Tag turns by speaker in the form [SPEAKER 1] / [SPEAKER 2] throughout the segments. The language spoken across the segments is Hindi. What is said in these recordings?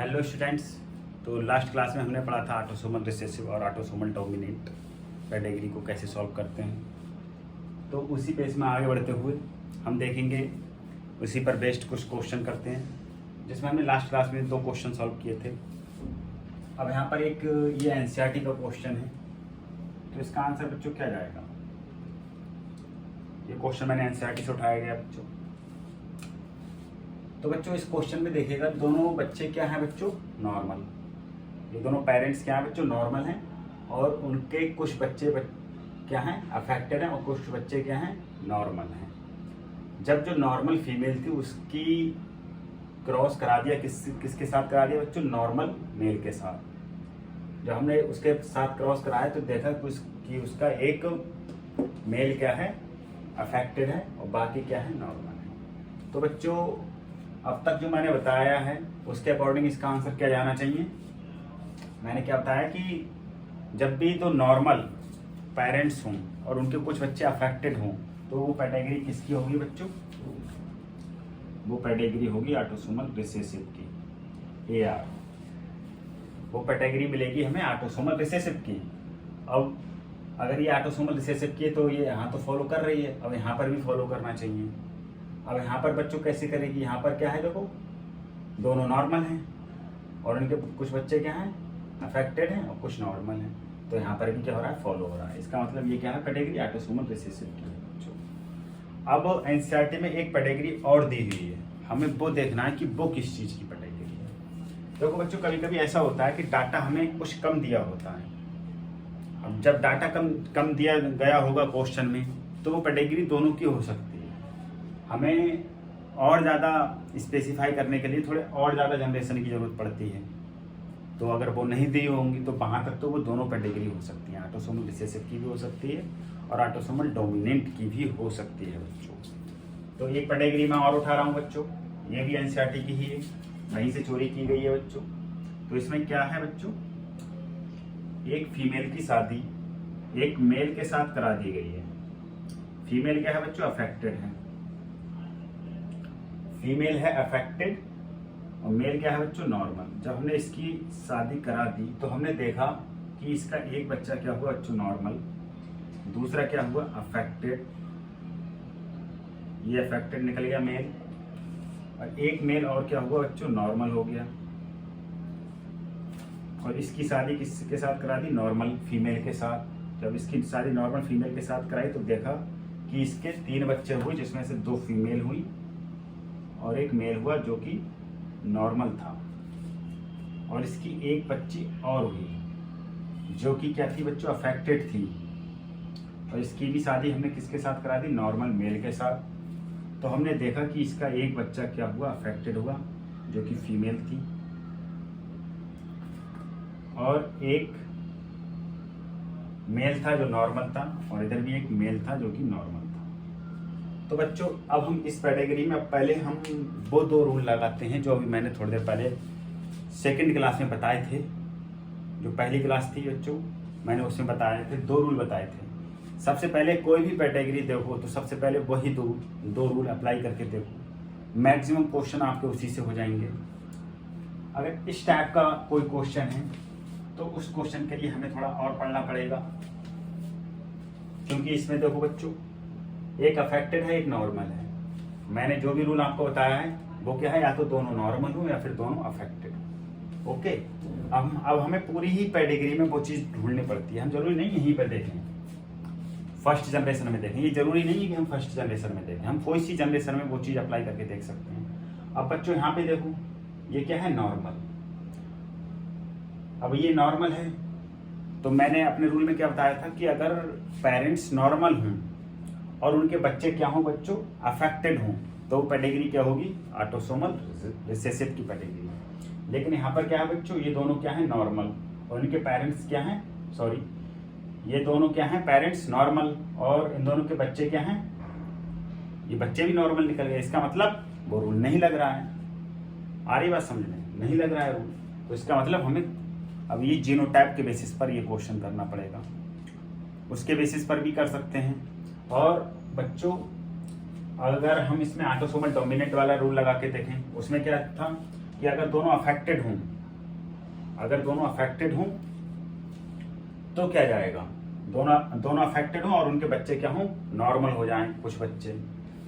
[SPEAKER 1] Hello students. तो लास्ट क्लास में हमने पढ़ा था ऑटोसोमल रिसेसिव और ऑटोसोमल डोमिनेंट पेडिग्री को कैसे सॉल्व करते हैं। तो उसी पेज में आगे बढ़ते हुए हम देखेंगे, उसी पर बेस्ड कुछ क्वेश्चन करते हैं, जिसमें हमने लास्ट क्लास में 2 क्वेश्चन सॉल्व किए थे। अब यहाँ पर एक ये एनसीईआरटी का क्वेश्चन है, तो इसका आंसर बच्चों क्या जाएगा। ये क्वेश्चन मैंने एनसीईआरटी से उठाया गया बच्चों। तो बच्चों इस क्वेश्चन में देखिएगा, दोनों बच्चे क्या हैं बच्चों, नॉर्मल। ये दोनों पेरेंट्स क्या हैं बच्चों, नॉर्मल हैं, और उनके कुछ बच्चे क्या हैं, अफेक्टेड हैं, और कुछ बच्चे क्या हैं, नॉर्मल हैं। जब जो नॉर्मल फीमेल थी उसकी क्रॉस करा दिया, किसके साथ करा दिया बच्चों, नॉर्मल मेल के साथ। जब हमने उसके साथ क्रॉस कराया तो देखा कि उसका एक मेल क्या है, अफेक्टेड है, और बाकी क्या है, नॉर्मल है। तो बच्चों अब तक जो मैंने बताया है उसके अकॉर्डिंग इसका आंसर क्या जाना चाहिए। मैंने क्या बताया कि जब भी तो नॉर्मल पेरेंट्स हों और उनके कुछ बच्चे अफेक्टेड हों तो वो कैटेगरी किसकी होगी बच्चों, वो कैटेगरी होगी ऑटोसोमल रिसेसिव की, AR। वो कैटेगरी मिलेगी हमें ऑटोसोमल रिसेसिव की। अब अगर ये ऑटोसोमल रिसेसिव की है तो ये यहाँ तो फॉलो कर रही है, अब यहाँ पर भी फॉलो करना चाहिए। अब यहाँ पर बच्चों कैसे करेगी, यहाँ पर क्या है देखो, दोनों नॉर्मल हैं और इनके कुछ बच्चे क्या हैं, अफेक्टेड हैं, और कुछ नॉर्मल हैं। तो यहाँ पर भी क्या हो रहा है, फॉलो हो रहा है। इसका मतलब ये क्या है, कैटेगरी ऑटोसोमल रिसेसिव की है बच्चों। अब एनसीईआरटी में एक कैटेगरी और दी हुई है, हमें वो देखना है कि वो किस चीज़ की कैटेगरी है। देखो बच्चों, कभी कभी ऐसा होता है कि डाटा हमें कुछ कम दिया होता है। अब जब डाटा कम दिया गया होगा क्वेश्चन में, तो वो कैटेगरी दोनों की हो सकती है। हमें और ज़्यादा स्पेसिफाई करने के लिए थोड़े और ज़्यादा जनरेशन की ज़रूरत पड़ती है। तो अगर वो नहीं दी होंगी तो वहाँ तक तो वो दोनों कैटेगरी हो सकती हैं, ऑटोसोमल रिसेसिव की भी हो सकती है और ऑटोसोमल डोमिनेंट की भी हो सकती है बच्चों। तो एक कैटेगरी मैं और उठा रहा हूँ बच्चों, ये भी एनसीईआरटी की ही है, वहीं से चोरी की गई है बच्चों। तो इसमें क्या है बच्चों, एक फीमेल की शादी एक मेल के साथ करा दी गई है। फीमेल क्या है बच्चों, अफेक्टेड है। फीमेल है अफेक्टेड और मेल क्या है बच्चों, नॉर्मल। जब हमने इसकी शादी करा दी तो हमने देखा कि इसका एक बच्चा क्या हुआ बच्चों, नॉर्मल, दूसरा क्या हुआ, अफेक्टेड। ये अफेक्टेड निकल गया मेल, और एक मेल और क्या हुआ बच्चों, नॉर्मल हो गया। और इसकी शादी किसके साथ करा दी, नॉर्मल फीमेल के साथ। जब इसकी शादी नॉर्मल फीमेल के साथ कराई तो देखा कि इसके 3 बच्चे हुए, जिसमें से 2 फीमेल हुई और एक मेल हुआ जो कि नॉर्मल था। और इसकी एक बच्ची और हुई जो कि क्या थी बच्चों, अफेक्टेड थी। और इसकी भी शादी हमने किसके साथ करा दी, नॉर्मल मेल के साथ। तो हमने देखा कि इसका एक बच्चा क्या हुआ, अफेक्टेड हुआ, जो कि फीमेल थी, और एक मेल था जो नॉर्मल था, और इधर भी एक मेल था जो कि नॉर्मल था। तो बच्चों अब हम इस कैटेगरी में पहले हम वो 2 रूल लगाते हैं जो अभी मैंने थोड़ी देर पहले सेकंड क्लास में बताए थे। जो पहली क्लास थी बच्चों, मैंने उसमें बताए थे 2 रूल बताए थे। सबसे पहले कोई भी कैटेगरी देखो तो सबसे पहले वही 2 रूल अप्लाई करके देखो, मैक्सिमम क्वेश्चन आपके उसी से हो जाएंगे। अगर इस टाइप का कोई क्वेश्चन है तो उस क्वेश्चन के लिए हमें थोड़ा और पढ़ना पड़ेगा, क्योंकि इसमें देखो बच्चों एक अफेक्टेड है, एक नॉर्मल है। मैंने जो भी रूल आपको बताया है वो क्या है, या तो दोनों नॉर्मल हो या फिर दोनों अफेक्टेड। ओके, अब हमें पूरी ही कैटेगरी में वो चीज़ ढूंढनी पड़ती है। हम जरूरी नहीं यहीं पर देखें, फर्स्ट जनरेशन में देखें। ये जरूरी नहीं है कि हम फर्स्ट जनरेशन में देखें, हम कोई सी जनरेशन में वो चीज़ अप्लाई करके देख सकते हैं। अब बच्चों यहाँ पे देखो, ये क्या है, नॉर्मल। अब ये नॉर्मल है तो मैंने अपने रूल में क्या बताया था कि अगर पेरेंट्स नॉर्मल हों और उनके बच्चे क्या हों बच्चों, अफेक्टेड हों, तो वो कैटेगरी क्या होगी, ऑटोसोमल रिसेसिव की कैटेगरी। लेकिन यहाँ पर क्या है बच्चों, ये दोनों क्या है, नॉर्मल, और इनके पेरेंट्स क्या हैं, सॉरी, ये दोनों क्या हैं, पेरेंट्स नॉर्मल, और इन दोनों के बच्चे क्या हैं, ये बच्चे भी नॉर्मल निकल गए। इसका मतलब वो रूल नहीं लग रहा है। आ रही बात समझ में, नहीं लग रहा है रूल, तो इसका मतलब हमें अब ये जीनोटाइप के बेसिस पर ये क्वेश्चन करना पड़ेगा। उसके बेसिस पर भी कर सकते हैं। और बच्चों अगर हम इसमें ऑटोसोमल डोमिनेंट वाला रूल लगा के देखें, उसमें क्या था कि अगर दोनों अफेक्टेड हों तो क्या जाएगा, दोनों अफेक्टेड हों और उनके बच्चे क्या हों, नॉर्मल हो जाएं कुछ बच्चे,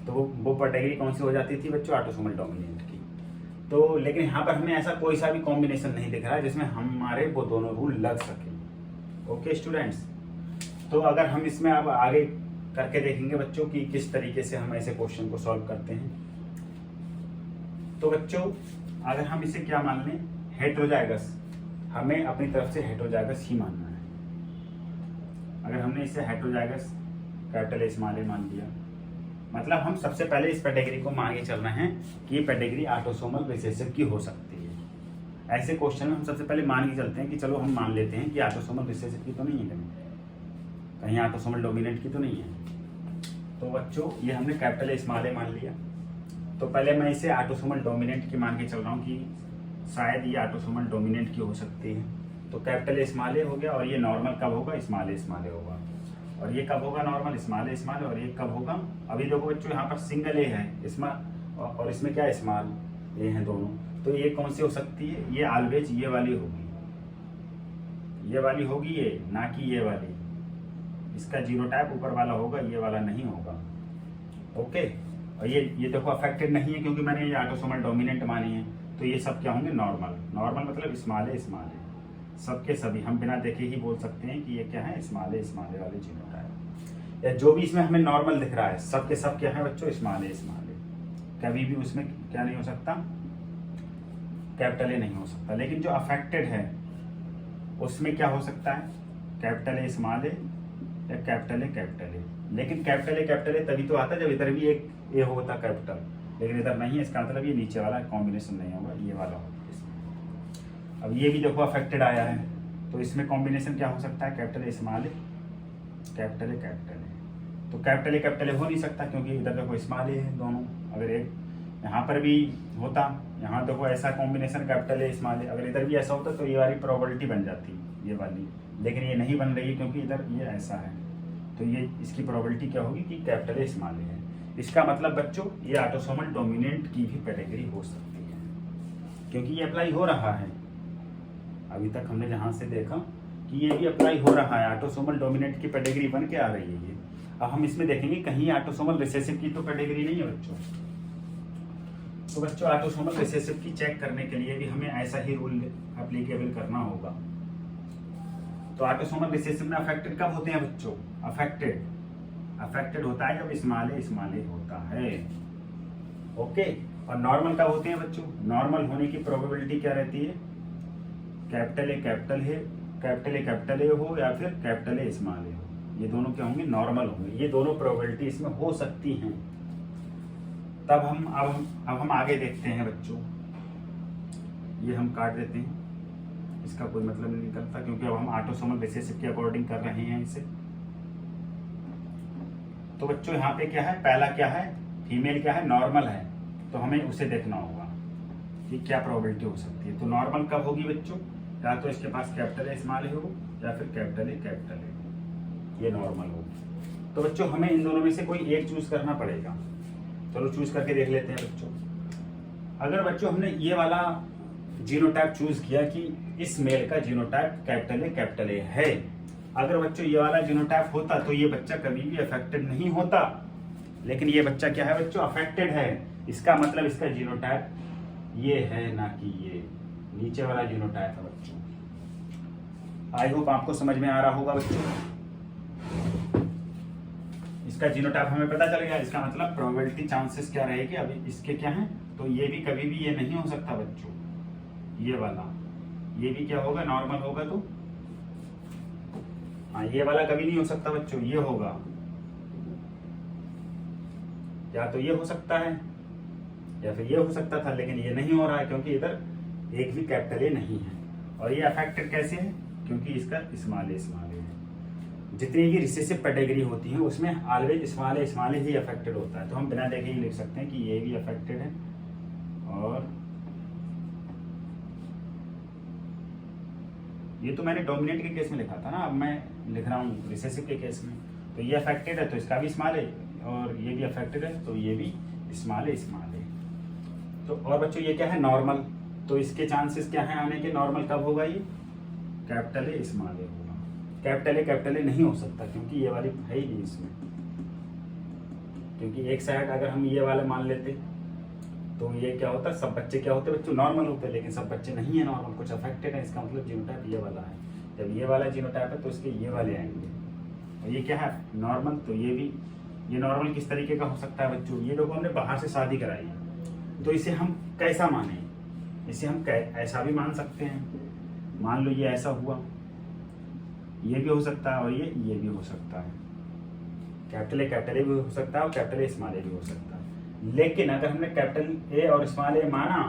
[SPEAKER 1] तो वो कैटेगरी कौन सी हो जाती थी बच्चों, ऑटोसोमल डोमिनेंट की। तो लेकिन यहाँ पर हमें ऐसा कोई सा भी कॉम्बिनेशन नहीं दिख रहा है जिसमें हमारे वो दोनों रूल लग सके। ओके स्टूडेंट्स, तो अगर हम इसमें अब आगे करके देखेंगे बच्चों कि किस तरीके से हम ऐसे क्वेश्चन को सॉल्व करते हैं। तो बच्चों अगर हम इसे क्या मान लें, हेटेरोजाइगस, हमें अपनी तरफ से हेटेरोजाइगस ही मानना है। अगर हमने इसे हेटेरोजाइगस कैपिटल ए स्मॉल ए मान लिया, मतलब हम सबसे पहले इस कैटेगरी को मान के चल रहे हैं कि ये कैटेगरी ऑटोसोमल रिसेसिव की हो सकती है। ऐसे क्वेश्चन में हम सबसे पहले मान के चलते हैं कि चलो हम मान लेते हैं कि ऑटोसोमल रिसेसिव की तो नहीं है, कहीं ऑटोसोमल डोमिनेंट की तो नहीं है। तो बच्चों ये हमने कैपिटल ए स्मॉल ए मान लिया, तो पहले मैं इसे ऑटोसोमल डोमिनेंट की मान के चल रहा हूँ कि शायद ये ऑटोसोमल डोमिनेंट की हो सकती है। तो कैपिटल ए स्मॉल ए हो गया, और ये नॉर्मल कब होगा, स्मॉल ए होगा, और ये कब होगा नॉर्मल, स्मॉल ए, और ये कब होगा, अभी देखो बच्चों यहाँ पर सिंगल ए है स्मॉल और इसमें क्या है स्मॉल ए है दोनों, तो ये कौन सी हो सकती है, ये ऑलवेज ये वाली होगी, ये ना कि ये वाली, इसका जीनोटाइप ऊपर वाला होगा, ये वाला नहीं होगा। ओके, और ये देखो अफेक्टेड नहीं है क्योंकि मैंने ये ऑटोसोमल डोमिनेंट मानी है, तो ये सब क्या होंगे नॉर्मल मतलब स्मॉल ए, सबके सभी हम बिना देखे ही बोल सकते हैं कि ये क्या है, स्मॉल ए वाले जीनोटाइप, या जो भी इसमें हमें नॉर्मल दिख रहा है सबके सब क्या है बच्चों, स्मॉल ए। कभी भी उसमें क्या नहीं हो सकता, कैपिटल ए नहीं हो सकता। लेकिन जो अफेक्टेड है उसमें क्या हो सकता है, कैपिटल ए स्मॉल ए या कैपिटल ए। लेकिन कैपिटल ए तभी तो आता है जब इधर भी एक ए होता कैपिटल, लेकिन इधर नहीं है, इसका मतलब ये नीचे वाला कॉम्बिनेशन नहीं होगा, ये वाला होगा। अब ये भी देखो अफेक्टेड आया है, तो इसमें कॉम्बिनेशन क्या हो सकता है, capital a small a, capital ए। तो कैपिटल ए हो नहीं सकता क्योंकि इधर देखो स्मॉल ए है दोनों। अगर एक यहाँ पर भी होता, यहाँ देखो ऐसा कॉम्बिनेशन कैपिटल ए स्मॉल ए, अगर इधर भी ऐसा होता तो ये वाली प्रोबेबिलिटी बन जाती ये वाली, लेकिन ये नहीं बन रही है क्योंकि इधर ये ऐसा है, तो ये इसकी प्रोबेबिलिटी क्या होगी कि कैपिटल ए स्मॉल ए है। इसका मतलब बच्चों ये ऑटोसोमल डोमिनेंट की भी कैटेगरी हो सकती है, क्योंकि ये अप्लाई हो रहा है। अभी तक हमने जहाँ से देखा कि ये भी अप्लाई हो रहा है, ऑटोसोमल डोमिनेंट की कैटेगरी बन के आ रही है ये। अब हम इसमें देखेंगे कहीं ऑटोसोमल रिसेसिव की तो कैटेगरी नहीं है बच्चों। तो बच्चों ऑटोसोमल रिसेसिव की चेक करने के लिए भी हमें ऐसा ही रूल एप्लीकेबल करना होगा। तो ऑटोसोमल रिसेसिव में अफेक्टेड कब होते हैं बच्चों, अफेक्टेड होता है जब स्मॉल ए होता है। ओके, और नॉर्मल कब होते हैं बच्चों, नॉर्मल होने की प्रोबेबिलिटी क्या रहती है, कैपिटल ए हो या फिर कैपिटल ए स्मॉल ए हो, ये दोनों क्या होंगे, नॉर्मल होंगे। ये दोनों प्रोबेबिलिटी इसमें हो सकती हैं। तब अब हम आगे देखते हैं बच्चों, ये हम काट देते हैं, इसका कोई मतलब नहीं निकलता क्योंकि अब हम ऑटोसोमल रिसेसिव के अकॉर्डिंग कर रहे हैं इसे। तो बच्चों यहाँ पे क्या है, पहला क्या है, फीमेल क्या है, नॉर्मल है, तो हमें उसे देखना होगा कि क्या प्रोबेबिलिटी हो सकती है। तो नॉर्मल कब होगी बच्चों, या तो इसके पास कैपिटल ए स्मॉल ए हो या फिर कैपिटल ए, ये नॉर्मल होगी। तो बच्चों हमें इन दोनों में से कोई एक चूज करना पड़ेगा। चलो चूज करके देख लेते हैं बच्चों। अगर बच्चों हमने ये वाला जीनोटाइप चूज किया कि इस मेल का जीनोटाइप कैपिटल ए है, अगर बच्चों ये वाला जीनोटाइप होता तो ये बच्चा कभी भी अफेक्टेड नहीं होता, लेकिन ये बच्चा क्या है बच्चों, अफेक्टेड है। इसका मतलब इसका जीनोटाइप ये है, ना कि ये नीचे वाला जीनोटाइप है बच्चों। आई होप आपको समझ में आ रहा होगा बच्चों। इसका जीनोटाइप हमें पता चल गया, इसका मतलब प्रोबेबिलिटी चांसेस क्या रहेगी, अभी इसके क्या है, तो ये भी कभी भी ये नहीं हो सकता बच्चों, ये वाला, ये भी क्या होगा, नॉर्मल होगा। तो हाँ, ये वाला कभी नहीं हो सकता बच्चों, ये होगा, या तो ये हो सकता है या फिर ये हो सकता था, लेकिन ये नहीं हो रहा है क्योंकि इधर एक भी कैपिटल ए नहीं है। और ये अफेक्टेड कैसे है, क्योंकि इसका स्मॉल ए है। जितनी भी रिसेसिव कैटेगरी होती है उसमें ऑलवेज स्मॉल ए ही अफेक्टेड होता है। तो हम बिना देखे ही लिख सकते हैं कि ये भी अफेक्टेड है, और ये तो मैंने डोमिनेंट के केस में लिखा था ना, अब मैं लिख रहा हूँ रिसेसिव के केस में। तो ये अफेक्टेड है तो इसका भी स्मॉल ए, और ये भी अफेक्टेड है तो ये भी स्मॉल ए। तो और बच्चों ये क्या है, नॉर्मल, तो इसके चांसेस क्या है आने के, नॉर्मल कब होगा ये, कैपिटल ए स्मॉल ए होगा। कैपिटल ए नहीं हो सकता क्योंकि ये वाली है ही नहीं इसमें, क्योंकि एक साइड अगर हम ये वाला मान लेते तो ये क्या होता, सब बच्चे क्या होते बच्चों, नॉर्मल होते, लेकिन सब बच्चे नहीं है नॉर्मल, कुछ अफेक्टेड है। इसका मतलब जीनोटाइप ये वाला है। जब ये वाला जीनोटाइप है तो इसके ये वाले आएंगे, और ये क्या है नॉर्मल, तो ये भी, ये नॉर्मल किस तरीके का हो सकता है बच्चों, ये देखो हमने बाहर से शादी कराई है, तो इसे हम कैसा माने, इसे हम ऐसा भी मान सकते हैं। मान लो ये ऐसा हुआ, ये भी हो सकता है और ये भी हो सकता है। कैपिटल ए भी हो सकता है और कैपिटल ए स्मॉल ए भी हो सकता है। लेकिन अगर हमने कैपिटल ए और स्मॉल ए माना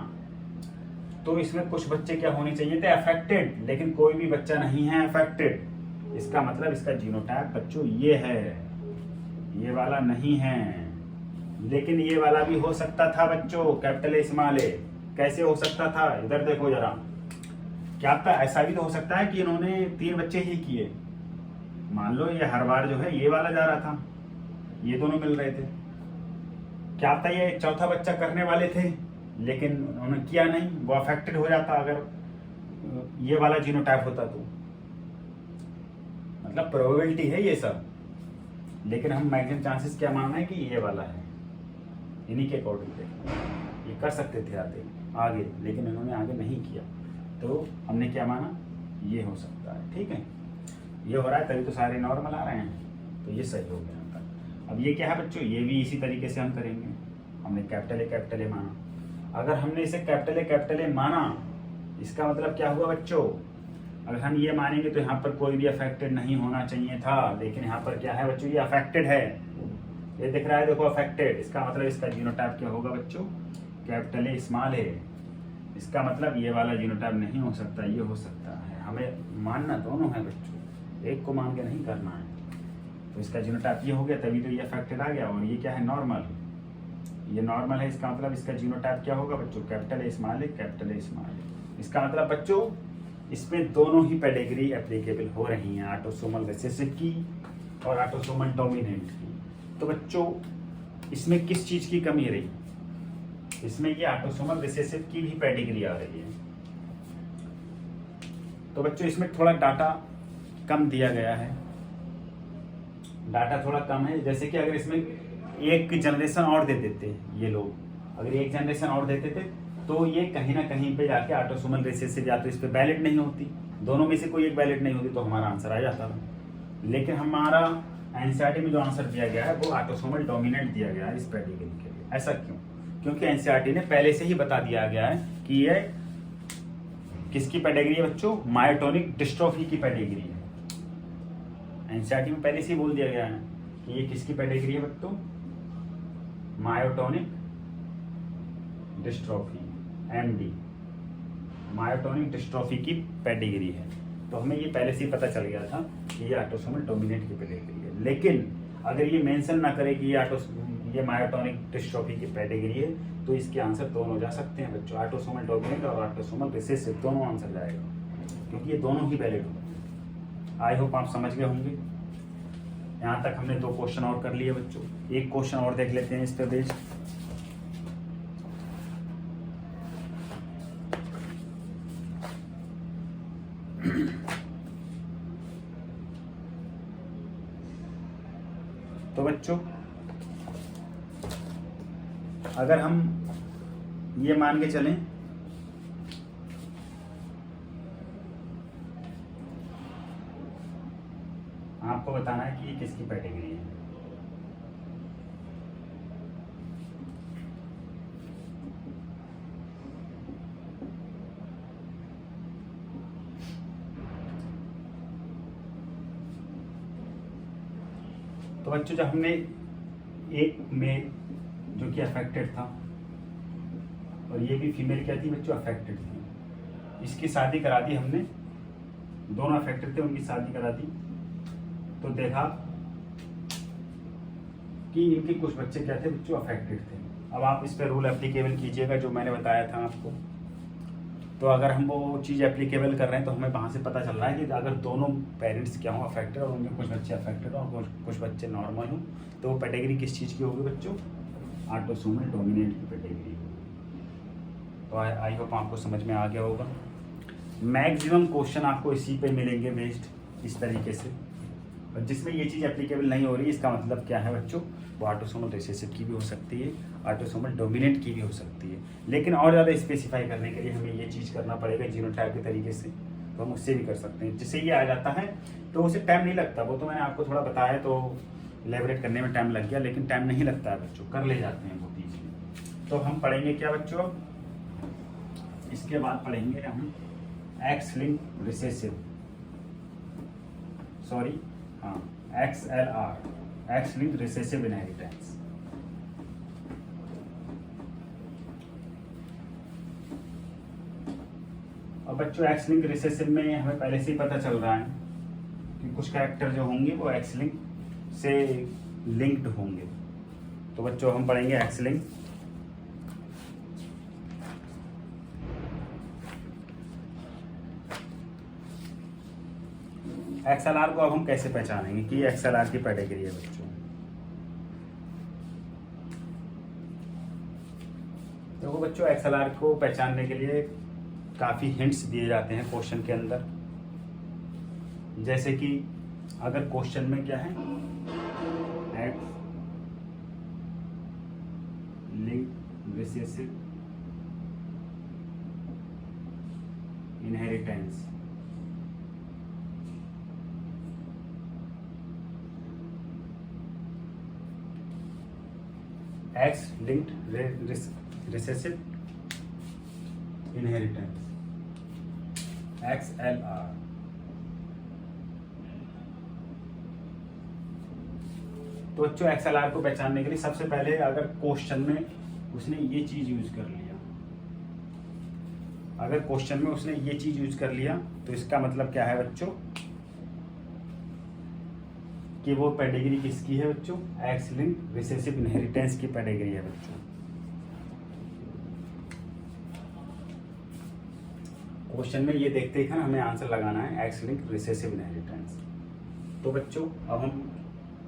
[SPEAKER 1] तो इसमें कुछ बच्चे क्या होने चाहिए थे, अफेक्टेड, लेकिन कोई भी बच्चा नहीं है अफेक्टेड। इसका मतलब इसका जीनोटाइप बच्चों ये है, ये वाला नहीं है। लेकिन ये वाला भी हो सकता था बच्चों, कैपिटल ए स्मॉल ए। कैसे हो सकता था, इधर देखो जरा, क्या पता ऐसा भी तो हो सकता है कि इन्होंने 3 बच्चे ही किए। मान लो ये हर बार जो है ये वाला जा रहा था, ये दोनों मिल रहे थे, क्या पता ये 4था बच्चा करने वाले थे लेकिन उन्होंने किया नहीं, वो अफेक्टेड हो जाता अगर ये वाला जीनोटाइप होता तो। मतलब प्रोबेबिलिटी है ये सब, लेकिन हम मैक्सिमम चांसेस क्या मान रहे हैं कि ये वाला है, इन्हीं के अकॉर्डिंग ये कर सकते थे आगे, लेकिन इन्होंने आगे नहीं किया, तो हमने क्या माना, ये हो सकता है। ठीक है, ये हो रहा है तभी तो सारे नॉर्मल आ रहे हैं, तो ये सही हो गया था। अब ये क्या है बच्चों, ये भी इसी तरीके से हम करेंगे। हमने कैपिटल ए माना, अगर हमने इसे कैपिटल ए माना, इसका मतलब क्या हुआ बच्चों, अगर हम ये मानेंगे तो यहाँ पर कोई भी अफेक्टेड नहीं होना चाहिए था, लेकिन यहाँ पर क्या है बच्चों, ये अफेक्टेड है, ये दिख रहा है देखो अफेक्टेड। इसका मतलब इसका जीनोटाइप क्या होगा बच्चों, कैपिटल ए स्मॉल ए। इसका मतलब ये वाला जीनोटाइप नहीं हो सकता, ये हो सकता है। हमें मानना दोनों है बच्चों, एक को मान के नहीं करना है। तो इसका जीनोटाइप ये हो गया, तभी तो ये अफेक्टेड आ गया। और ये क्या है, नॉर्मल, ये नॉर्मल है। इसका मतलब इसका जीनोटाइप क्या होगा बच्चों, capital a small a, capital a small a. इसका मतलब बच्चों इसमें दोनों ही पेडिग्री एप्लीकेबल हो रही हैं, ऑटोसोमल रिसेसिव की और ऑटोसोमल डोमिनेंट की। तो बच्चों इसमें किस चीज की कमी रही, इसमें ये ऑटोसोमल रिसेसिव की भी पेडिग्री आ रही है। तो बच्चों इसमें थोड़ा डाटा कम दिया गया है, डाटा थोड़ा कम है। जैसे कि अगर इसमें एक जनरेशन और दे देते ये लोग, अगर एक जनरेशन और देते थे तो ये कहीं ना कहीं पे जाके ऑटोसोमल रिसेसिव या तो इस पे वैलिड नहीं होती, दोनों में से कोई एक वैलिड नहीं होती, तो हमारा आंसर आ जाता था। लेकिन हमारा एनसीईआरटी में जो आंसर दिया गया है वो ऑटोसोमल डोमिनेंट दिया गया है इस पेडिग्री के लिए। ऐसा क्यों, क्योंकि एनसीईआरटी ने पहले से ही बता दिया गया है कि ये किसकी पेडिग्री है बच्चों, मायोटोनिक डिस्ट्रोफी की पेडिग्री है। एनसीईआरटी में पहले से ही बोल दिया गया है कि ये किसकी पेडिग्री है बच्चों, myotonic dystrophy, MD, myotonic dystrophy की पेडिग्री है। तो हमें ये पहले से ही पता चल गया था कि ये ऑटोसोमल डोमिनेंट की पेडिग्री है। लेकिन अगर ये मेंशन ना करे कि ये मायोटोनिक डिस्ट्रोफी की पेडिग्री है, तो इसके आंसर दोनों जा सकते हैं बच्चों, ऑटोसोमल डोमिनेंट और ऑटोसोमल रिसेसिव, दोनों आंसर जाएगा, क्योंकि ये दोनों ही वैलिड होंगे। आई होप आप समझ गए होंगे। यहाँ तक हमने 2 क्वेश्चन और कर लिए बच्चों, एक क्वेश्चन और देख लेते हैं इस पे बेस्ड। तो बच्चों अगर हम ये मान के चलें आपको बताना है कि ये किसकी पेडिग्री है। तो बच्चों जब हमने एक मेल जो कि अफेक्टेड था और ये भी फीमेल क्या थी बच्चों, अफेक्टेड थी, इसकी शादी करा दी हमने, दोनों अफेक्टेड थे उनकी शादी करा दी, तो देखा कि इनके कुछ बच्चे क्या थे बच्चों, अफेक्टेड थे। अब आप इस पर रूल एप्लीकेबल कीजिएगा जो मैंने बताया था आपको। तो अगर हम वो चीज़ एप्लीकेबल कर रहे हैं तो हमें वहाँ से पता चल रहा है कि अगर दोनों पेरेंट्स क्या हों अफेक्टेड और उनके कुछ बच्चे अफेक्टेड हों और कुछ बच्चे नॉर्मल हों, तो वो पेडिग्री किस चीज़ की होगी बच्चों, ऑटोसोमल डोमिनेंट की पेडिग्री होगी। तो आई होप आपको समझ में आ गया होगा। मैक्सिमम क्वेश्चन आपको इसी पे मिलेंगे बेस्ड इस तरीके से, और जिसमें ये चीज़ एप्लीकेबल नहीं हो रही, इसका मतलब क्या है बच्चों, वो ऑटोसोमल रिसेसिव की भी हो सकती है, ऑटोसोमल डोमिनेंट की भी हो सकती है। लेकिन और ज़्यादा स्पेसिफाई करने के लिए हमें ये चीज़ करना पड़ेगा जीनोटाइप के तरीके से, तो हम उससे भी कर सकते हैं। जिससे ये आ जाता है तो उसे टाइम नहीं लगता, वो तो मैंने आपको थोड़ा बताया तो इलेबरेट करने में टाइम लग गया, लेकिन टाइम नहीं लगता है बच्चों, कर ले जाते हैं बहुत ईजिली। तो हम पढ़ेंगे क्या बच्चों, इसके बाद पढ़ेंगे हम एक्स लिंक रिसेसिव, सॉरी हाँ, XLR, x link recessive inheritance. और बच्चों एक्स लिंक रिसेसिव में हमें पहले से ही पता चल रहा है कि कुछ कैरेक्टर जो होंगे वो एक्स लिंक से लिंक्ड होंगे। तो बच्चों हम पढ़ेंगे एक्स लिंक। XLR को अब हम कैसे पहचानेंगे कि ये XLR की पेडिग्री है बच्चों। तो वो बच्चों XLR को पहचानने के लिए काफ़ी हिंट्स दिए जाते हैं क्वेश्चन के अंदर। जैसे कि अगर क्वेश्चन में क्या है, x link recessive inheritance, x linked recessive inheritance, XLR। तो बच्चों XLR को पहचानने के लिए सबसे पहले अगर क्वेश्चन में उसने ये चीज यूज कर लिया, अगर क्वेश्चन में उसने ये चीज यूज कर लिया तो इसका मतलब क्या है बच्चों कि वो पेडिग्री किसकी है बच्चों, एक्स लिंक रिसेसिव इनहेरिटेंस की पेडिग्री है बच्चों। क्वेश्चन में ये देखते ही हमें आंसर लगाना है एक्स लिंक रिसेसिव इनहेरिटेंस। तो बच्चों अब हम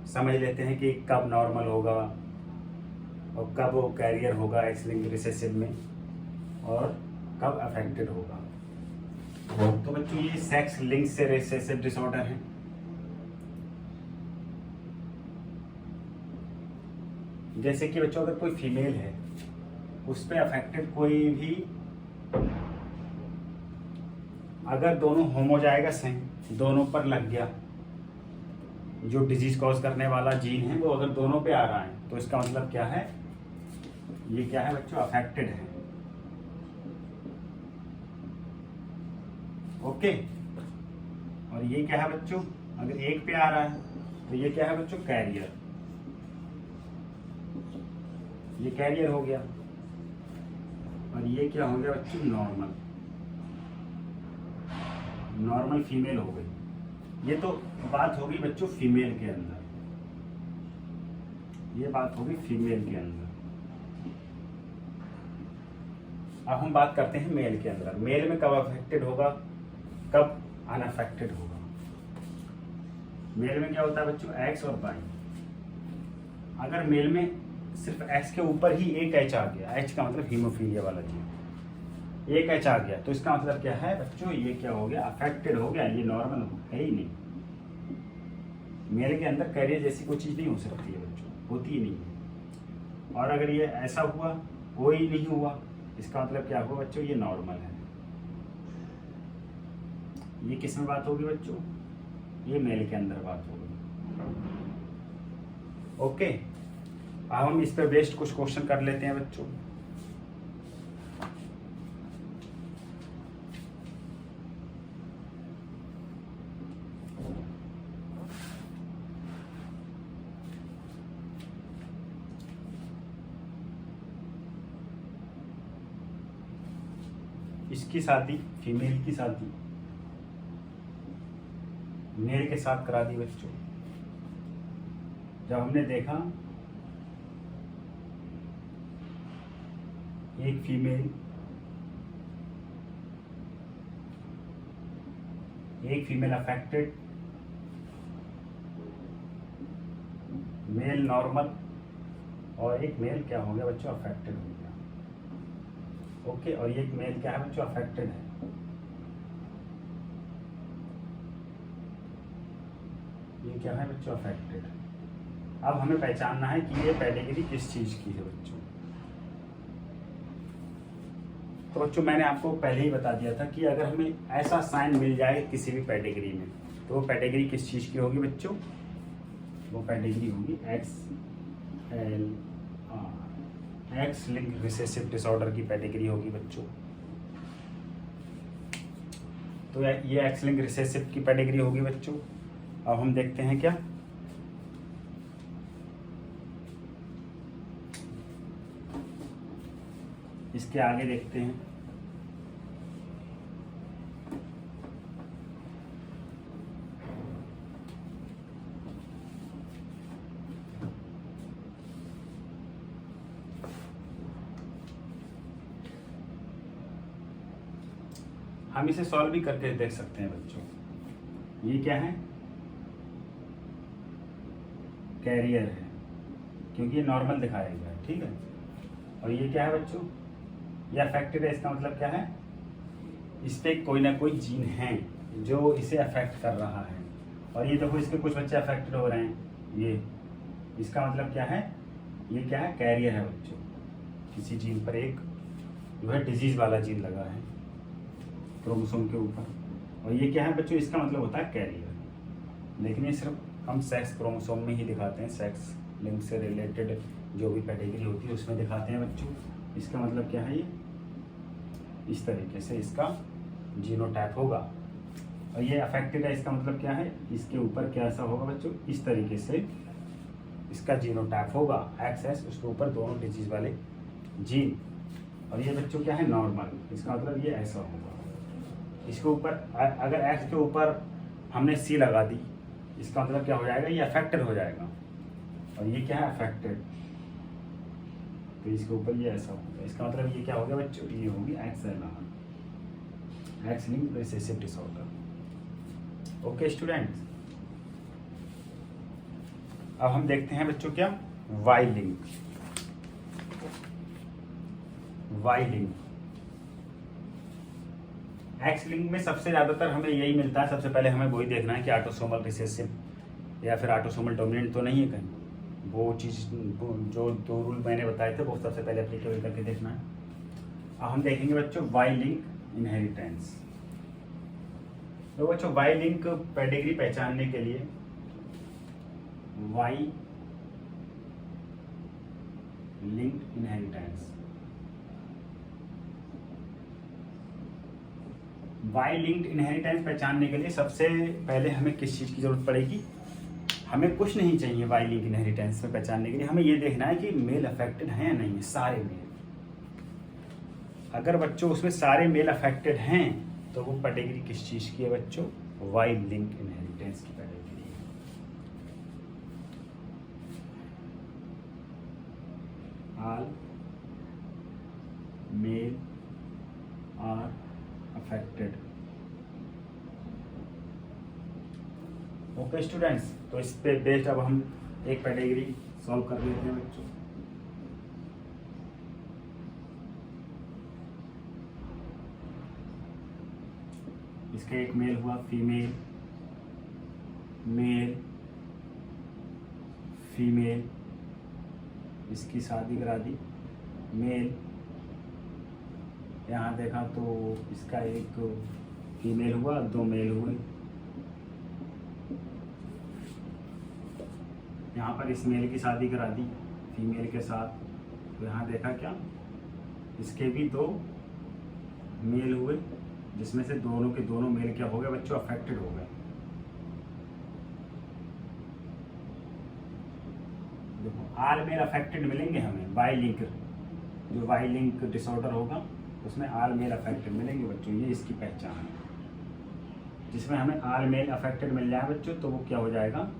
[SPEAKER 1] समझ लेते हैं कि कब नॉर्मल होगा और कब वो कैरियर होगा एक्स लिंक रिसेसिव में, और कब अफेक्टेड होगा। तो बच्चों ये सेक्स लिंक से रिसेसिव डिसऑर्डर है। जैसे कि बच्चों अगर कोई फीमेल है उस पर अफेक्टेड कोई भी, अगर दोनों होमोजाइगस हैं, दोनों पर लग गया, जो डिजीज कॉज करने वाला जीन है वो अगर दोनों पे आ रहा है तो इसका मतलब क्या है, ये क्या है बच्चों, अफेक्टेड है। ओके, और ये क्या है बच्चों, अगर एक पे आ रहा है तो ये क्या है बच्चों, कैरियर, ये कैरियर हो गया। और ये क्या हो गया बच्चों, नॉर्मल, नॉर्मल फीमेल हो गई। ये तो बात होगी बच्चों फीमेल के अंदर, ये बात होगी फीमेल के अंदर। अब हम बात करते हैं मेल के अंदर। मेल में कब अफेक्टेड होगा, कब अनअफेक्टेड होगा। मेल में क्या होता है बच्चों, एक्स और वाई। अगर मेल में सिर्फ एक्स के ऊपर ही एक एच आ गया, एच का मतलब हीमोफीलिया वाला जीन, एक एच आ गया, तो इसका मतलब क्या है बच्चों, ये क्या हो गया, अफेक्टेड हो गया, ये नॉर्मल है ही नहीं। मेल के अंदर कैरियर जैसी कोई चीज़ नहीं हो सकती है बच्चों, होती ही नहीं है। और अगर ये ऐसा हुआ, कोई नहीं हुआ, इसका मतलब क्या हुआ बच्चों, ये नॉर्मल है। ये किस में बात होगी बच्चों, ये मेल के अंदर बात होगी। ओके, अब हम इस पे बेस्ड कुछ क्वेश्चन कर लेते हैं बच्चों। इसकी शादी, फीमेल की शादी मेल के साथ करा दी बच्चों। जब हमने देखा एक फीमेल अफेक्टेड, मेल नॉर्मल, और एक मेल क्या हो गया बच्चों, अफेक्टेड हो गया। ओके, और ये मेल क्या है बच्चों, अफेक्टेड है। ये क्या है बच्चों, अफेक्टेड। अब हमें पहचानना है कि ये पेडिग्री किस चीज की है बच्चों। तो बच्चों मैंने आपको पहले ही बता दिया था कि अगर हमें ऐसा साइन मिल जाए किसी भी पेडिग्री में, तो वो पेडिग्री किस चीज की होगी बच्चों, वो पेडिग्री होगी एक्स लिंक्ड रिसेसिव डिसऑर्डर की पेडिग्री होगी बच्चों। तो ये एक्स लिंक्ड रिसेसिव की पेडिग्री होगी बच्चों। अब हम देखते हैं क्या, इसके आगे देखते हैं। हम इसे सॉल्व भी करके देख सकते हैं बच्चों। ये क्या है, कैरियर है, क्योंकि ये नॉर्मल दिखाया गया है, ठीक है। और ये क्या है बच्चों, ये अफेक्टेड है। इसका मतलब क्या है, इस पे कोई ना कोई जीन है जो इसे अफेक्ट कर रहा है। और ये देखो इसके कुछ बच्चे अफेक्टेड हो रहे हैं, ये इसका मतलब क्या है, ये क्या है, कैरियर है बच्चों। किसी जीन पर एक जो है डिजीज वाला जीन लगा है क्रोमोसोम के ऊपर। और ये क्या है बच्चों, इसका मतलब होता है कैरियर। लेकिन ये सिर्फ हम सेक्स क्रोमोसोम में ही दिखाते हैं, सेक्स लिंक से रिलेटेड जो भी पेडिग्री होती है उसमें दिखाते हैं बच्चों। इसका मतलब क्या है, ये इस तरीके से इसका जीनोटाइप होगा। और ये अफेक्टेड है, इसका मतलब क्या है, इसके ऊपर कैसा होगा बच्चों, इस तरीके से इसका जीनोटाइप होगा एक्स, उसके ऊपर दोनों डिजीज वाले जीन। और ये बच्चों क्या है, नॉर्मल, इसका मतलब ये ऐसा होगा। इसके ऊपर अगर एक्स के ऊपर हमने सी लगा दी, इसका मतलब क्या हो जाएगा, ये अफेक्टेड हो जाएगा। और ये क्या है, अफेक्टेड, तो इसके ऊपर ये ऐसा होगा। इसका मतलब ये क्या हो गया बच्चों, ये होगी x linked recessive disorder. Okay students, अब हम देखते हैं बच्चों क्या, वाई लिंक। एक्स लिंक में सबसे ज़्यादातर हमें यही मिलता है। सबसे पहले हमें वही देखना है कि ऑटोसोमल रिसेसिव या फिर ऑटोसोमल डोमिनेंट तो नहीं है कहीं। वो चीज़ जो 2 रूल मैंने बताए थे वो सबसे पहले एप्लीकेबल करके देखना है। अब हम देखेंगे बच्चों वाई लिंक इनहेरिटेंस। तो बच्चों वाई लिंक पेडिग्री पहचानने के लिए Y link inheritance, Y linked inheritance पहचानने के लिए सबसे पहले हमें किस चीज़ की जरूरत पड़ेगी, हमें कुछ नहीं चाहिए वाई लिंक इनहेरिटेंस में पहचानने के लिए। हमें ये देखना है कि मेल अफेक्टेड हैं या नहीं है, सारे मेल। अगर बच्चों उसमें सारे मेल अफेक्टेड हैं तो वो पेडिग्री किस चीज़ की है बच्चों, वाई लिंक इनहेरिटेंस की पेडिग्री है। All male are affected. Okay students, तो इस पे बेस्ड अब हम एक पेडिग्री सॉल्व कर लेते हैं बच्चों। इसका एक मेल हुआ, फीमेल, मेल, फीमेल, इसकी शादी करा दी, मेल। यहाँ देखा तो इसका एक फीमेल हुआ, 2 मेल हुए। यहाँ पर इस मेल की शादी करा दी फीमेल के साथ, तो यहाँ देखा क्या, इसके भी 2 मेल हुए, जिसमें से दोनों के दोनों मेल क्या हो गए बच्चों, अफेक्टेड हो गए। देखो आल मेल अफेक्टेड मिलेंगे हमें, वाई लिंक, जो वाई लिंक डिसऑर्डर होगा उसमें आल मेल अफेक्टेड मिलेंगे बच्चों। ये इसकी पहचान है। जिसमें हमें आल मेल अफेक्टेड मिल जाए बच्चों तो वो क्या हो जाएगा,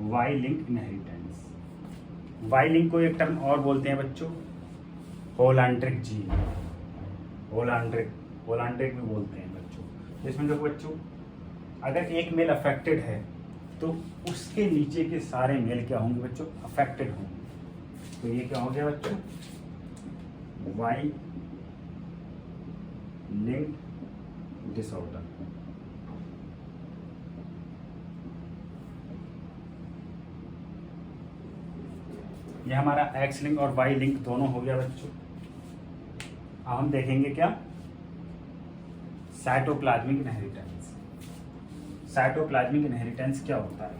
[SPEAKER 1] Y link inheritance. Y link को एक टर्म और बोलते हैं बच्चों, होलांड्रिक जीन, होलांड्रिक भी बोलते हैं बच्चों। इसमें देखो बच्चों, अगर एक मेल अफेक्टेड है तो उसके नीचे के सारे मेल क्या होंगे बच्चों, अफेक्टेड होंगे। तो ये क्या हो गया बच्चों, वाई लिंक डिसऑर्डर। ये हमारा एक्स लिंक और वाई लिंक दोनों हो गया बच्चों। अब हम देखेंगे क्या, साइटोप्लाज्मिक इनहेरिटेंस। साइटोप्लाज्मिक इनहेरिटेंस क्या होता है,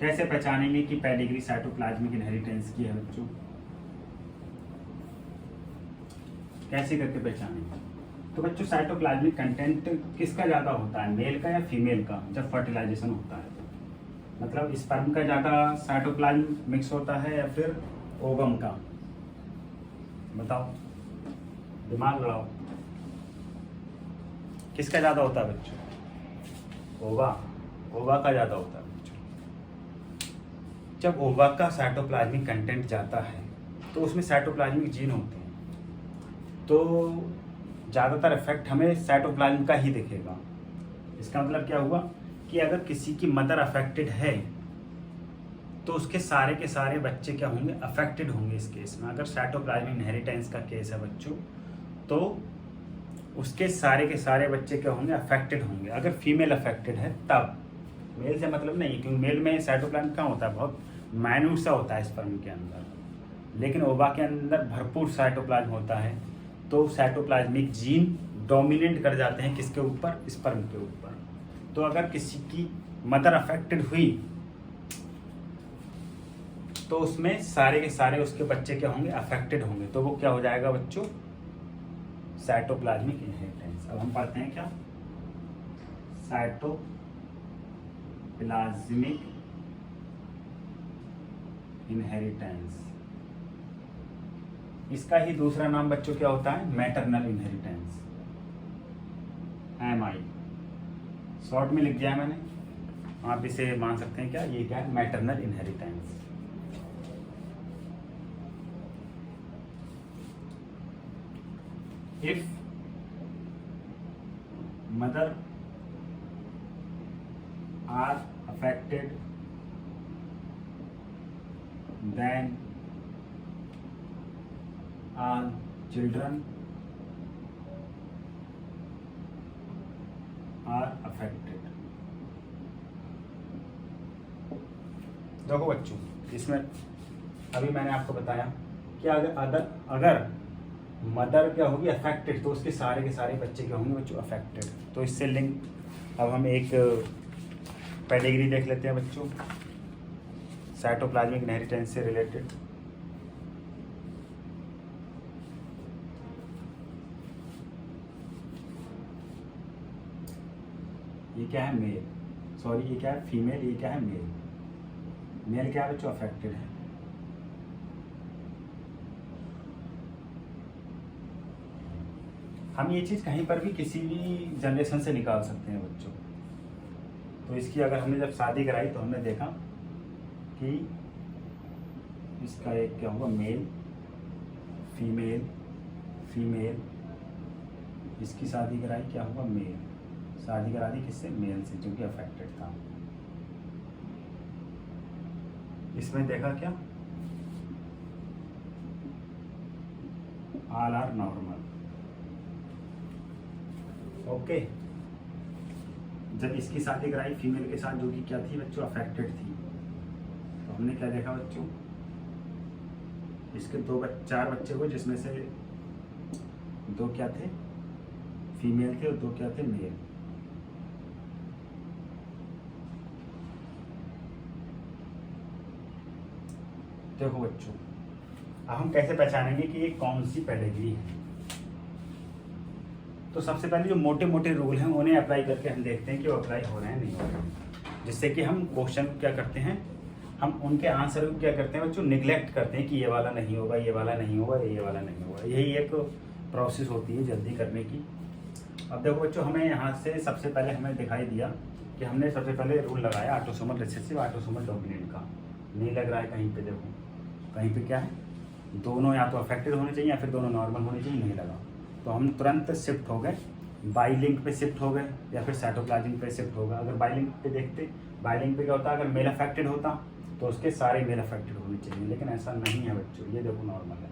[SPEAKER 1] कैसे पहचानेंगे कि पेडिग्री साइटोप्लाज्मिक इनहेरिटेंस की है बच्चों, कैसे करके पहचानेंगे। तो बच्चों साइटोप्लाज्मिक कंटेंट किसका ज़्यादा होता है, मेल का या फीमेल का, जब फर्टिलाइजेशन होता है तो मतलब स्पर्म का ज़्यादा साइटोप्लाज्म मिक्स होता है या फिर ओवम का, बताओ, दिमाग लड़ाओ, किसका ज़्यादा होता है बच्चों, ओवा का ज़्यादा होता है बच्चों। जब ओवा का साइटोप्लाज्मिक कंटेंट जाता है तो उसमें साइटोप्लाज्मिक जीन होते हैं, तो ज़्यादातर इफेक्ट हमें साइटोप्लाज्म का ही दिखेगा। इसका मतलब क्या हुआ कि अगर किसी की मदर अफेक्टेड है तो उसके सारे के सारे बच्चे क्या होंगे, अफेक्टेड होंगे इस केस में। अगर साइटोप्लाज्मिक इनहेरिटेंस का केस है बच्चों तो उसके सारे के सारे बच्चे क्या होंगे, अफेक्टेड होंगे। अगर फीमेल अफेक्टेड है तब, मेल से मतलब नहीं, क्योंकि मेल में साइटोप्लाज्म कहाँ होता है, बहुत माइन्यूट सा होता है स्पर्म के अंदर, लेकिन ओवा के अंदर भरपूर साइटोप्लाज्म होता है। तो साइटोप्लाज्मिक जीन डोमिनेट कर जाते हैं किसके ऊपर, स्पर्म के ऊपर। तो अगर किसी की मदर अफेक्टेड हुई तो उसमें सारे के सारे उसके बच्चे क्या होंगे, अफेक्टेड होंगे, तो वो क्या हो जाएगा बच्चों, साइटोप्लाज्मिक इनहेरिटेंस। अब हम पढ़ते हैं क्या, साइटोप्लाज्मिक इनहेरिटेंस। इसका ही दूसरा नाम बच्चों क्या होता है, मैटरनल इनहेरिटेंस, MI, शॉर्ट में लिख दिया मैंने, आप इसे मान सकते हैं क्या, ये क्या है, maternal inheritance. If mother are affected then all children are affected। देखो बच्चों, इसमें अभी मैंने आपको बताया कि अगर मदर क्या होगी अफेक्टेड तो उसके सारे के सारे बच्चे क्या होंगे बच्चों, अफेक्टेड। तो इससे लिंक, अब हम एक पेडिग्री देख लेते हैं बच्चों साइटोप्लाज्मिक इनहेरिटेंस से रिलेटेड। ये क्या है, मेल, सॉरी ये क्या है, फीमेल, ये क्या है, मेल। मेल क्या है बच्चों, अफेक्टेड है। हम ये चीज़ कहीं पर भी किसी भी जनरेशन से निकाल सकते हैं बच्चों। तो इसकी अगर हमने जब शादी कराई तो हमने देखा कि इसका एक क्या हुआ, मेल फीमेल फीमेल, इसकी शादी कराई, क्या हुआ, मेल, शादी करा दी किससे, मेल से, जो कि अफेक्टेड था। इसमें देखा क्या, ऑल आर नॉर्मल, ओके। जब इसकी शादी कराई फीमेल के साथ जो कि क्या थी बच्चों, अफेक्टेड थी, तो हमने क्या देखा बच्चों, इसके 4 बच्चे हुए, जिसमें से 2 क्या थे, फीमेल थे, और 2 क्या थे, मेल। देखो बच्चों, अब हम कैसे पहचानेंगे कि ये कौन सी पेडिग्री है। तो सबसे पहले जो मोटे मोटे रूल हैं उन्हें अप्लाई करके हम देखते हैं कि वो अप्लाई हो रहे हैं नहीं हो रहे हैं, जिससे कि हम क्वेश्चन क्या करते हैं, हम उनके आंसर को क्या करते हैं बच्चों, निगलेक्ट करते हैं कि ये वाला नहीं होगा, ये वाला नहीं होगा, ये वाला नहीं होगा। यही एक प्रोसेस होती है जल्दी करने की। अब देखो बच्चों, हमें यहाँ से सबसे पहले हमें दिखाई दिया कि हमने सबसे पहले रूल लगाया ऑटोसोमल रिसेसिव ऑटोसोमल डोमिनेंट का, नहीं लग रहा है कहीं पे। देखो कहीं पे क्या है, दोनों या तो अफेक्टेड होने चाहिए या फिर दोनों नॉर्मल होने चाहिए, नहीं लगा। तो हम तुरंत शिफ्ट हो गए, बाई लिंक पे शिफ्ट हो गए या फिर साइटोप्लाज्म पे शिफ्ट होगा। अगर बाई लिंक पे देखते, बाई लिंक पे क्या होता, अगर मेल अफेक्टेड होता तो उसके सारे मेल अफेक्टेड होने चाहिए, लेकिन ऐसा नहीं है बच्चों। ये देखो नॉर्मल है,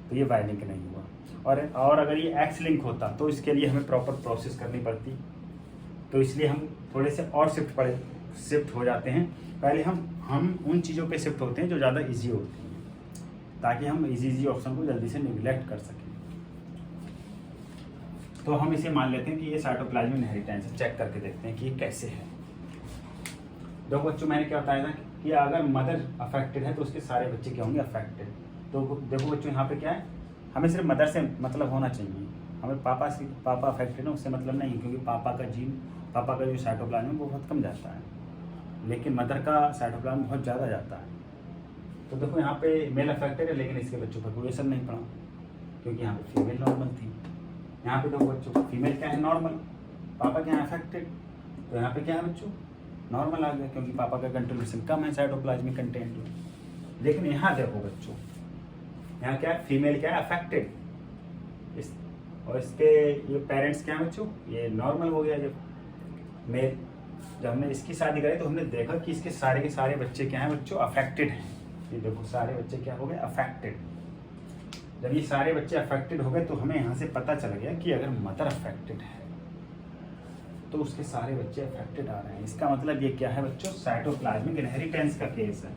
[SPEAKER 1] तो ये वाई लिंक नहीं हुआ। और अगर ये एक्स लिंक होता तो इसके लिए हमें प्रॉपर प्रोसेस करनी पड़ती, तो इसलिए हम थोड़े से और शिफ्ट हो जाते हैं। पहले हम उन चीज़ों पे शिफ्ट होते हैं जो ज़्यादा इजी होती हैं, ताकि हम इजी ऑप्शन को जल्दी से निगलेक्ट कर सकें। तो हम इसे मान लेते हैं कि ये साइटोप्लाज्मिक इनहेरिटेंस है। चेक करके देखते हैं कि ये कैसे है। देखो बच्चों, मैंने क्या बताया था कि अगर मदर अफेक्टेड है तो उसके सारे बच्चे क्या होंगे, अफेक्टेड। तो देखो बच्चों, यहाँ पे क्या है, हमें सिर्फ मदर से मतलब होना चाहिए, हमें पापा अफेक्टेड है उससे मतलब नहीं, क्योंकि पापा का जो साइटोप्लाज्म है वो बहुत कम जाता है, लेकिन मदर का साइटोप्लाज्म बहुत ज़्यादा जाता है। तो देखो यहाँ पे मेल अफेक्टेड है, लेकिन इसके बच्चों पर कोई असर नहीं पड़ा, क्योंकि यहाँ पे फीमेल नॉर्मल थी। यहाँ पे देखो बच्चों, फीमेल क्या है, नॉर्मल, पापा क्या है, अफेक्टेड, तो यहाँ पे क्या है बच्चों, नॉर्मल आ गया, क्योंकि पापा का कंट्रीब्यूशन कम है साइटोप्लाज्मिक कंटेंट में। लेकिन यहाँ देखो बच्चों, यहाँ क्या है, फीमेल क्या है, अफेक्टेड, और इसके ये पेरेंट्स क्या है बच्चों, ये नॉर्मल हो गया। जब हमने इसकी शादी करी तो हमने देखा कि इसके सारे के सारे बच्चे क्या हैं बच्चों, अफेक्टेड हैं। ये देखो सारे बच्चे क्या हो गए, अफेक्टेड। जब ये सारे बच्चे अफेक्टेड हो गए तो हमें यहाँ से पता चल गया कि अगर मदर अफेक्टेड है तो उसके सारे बच्चे अफेक्टेड आ रहे हैं। इसका मतलब ये क्या है बच्चों, साइटोप्लाज्मिक इनहेरिटेंस का केस है।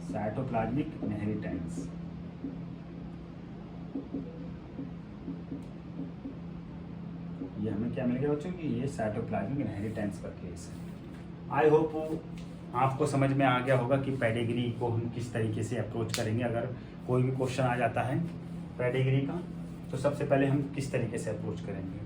[SPEAKER 1] साइटोप्लाज्मिक इनहेरिटेंस, ये हमें क्या मिल गया बच्चों कि ये साइटोप्लाज्मिक इनहेरिटेंस का केस है। आई होप आपको समझ में आ गया होगा कि पेडिग्री को हम किस तरीके से अप्रोच करेंगे। अगर कोई भी क्वेश्चन आ जाता है पेडिग्री का, तो सबसे पहले हम किस तरीके से अप्रोच करेंगे।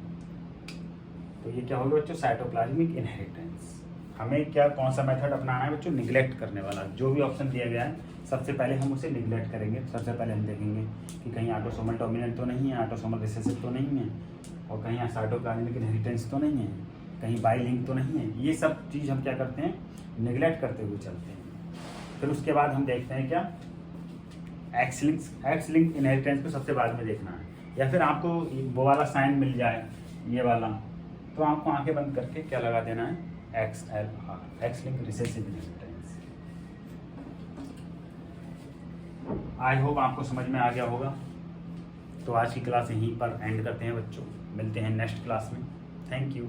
[SPEAKER 1] तो ये क्या होगा बच्चों, साइटोप्लाज्मिक इनहेरिटेंस। हमें क्या कौन सा मेथड अपनाना है बच्चों, निगलेक्ट करने वाला। जो भी ऑप्शन दिया गया है सबसे पहले हम उसे निगलेक्ट करेंगे। सबसे पहले हम देखेंगे कि कहीं ऑटोसोमल डोमिनेंट तो नहीं है, ऑटोसोमल रिसेसिव तो नहीं है, और कहीं साइटोप्लाज्मिक इनहेरिटेंस तो नहीं है, कहीं बाई लिंक तो नहीं है। ये सब चीज़ हम क्या करते हैं, निगलेक्ट करते हुए चलते हैं। फिर उसके बाद हम देखते हैं क्या, एक्स लिंक इनहेरिटेंस को सबसे बाद में देखना है, या फिर आपको वो वाला साइन मिल जाए ये वाला, तो आपको आंखें बंद करके क्या लगा देना है, XLR, x link recessive inheritance. I hope आपको समझ में आ गया होगा। तो आज की क्लास यहीं पर एंड करते हैं बच्चों, मिलते हैं नेक्स्ट क्लास में। Thank you.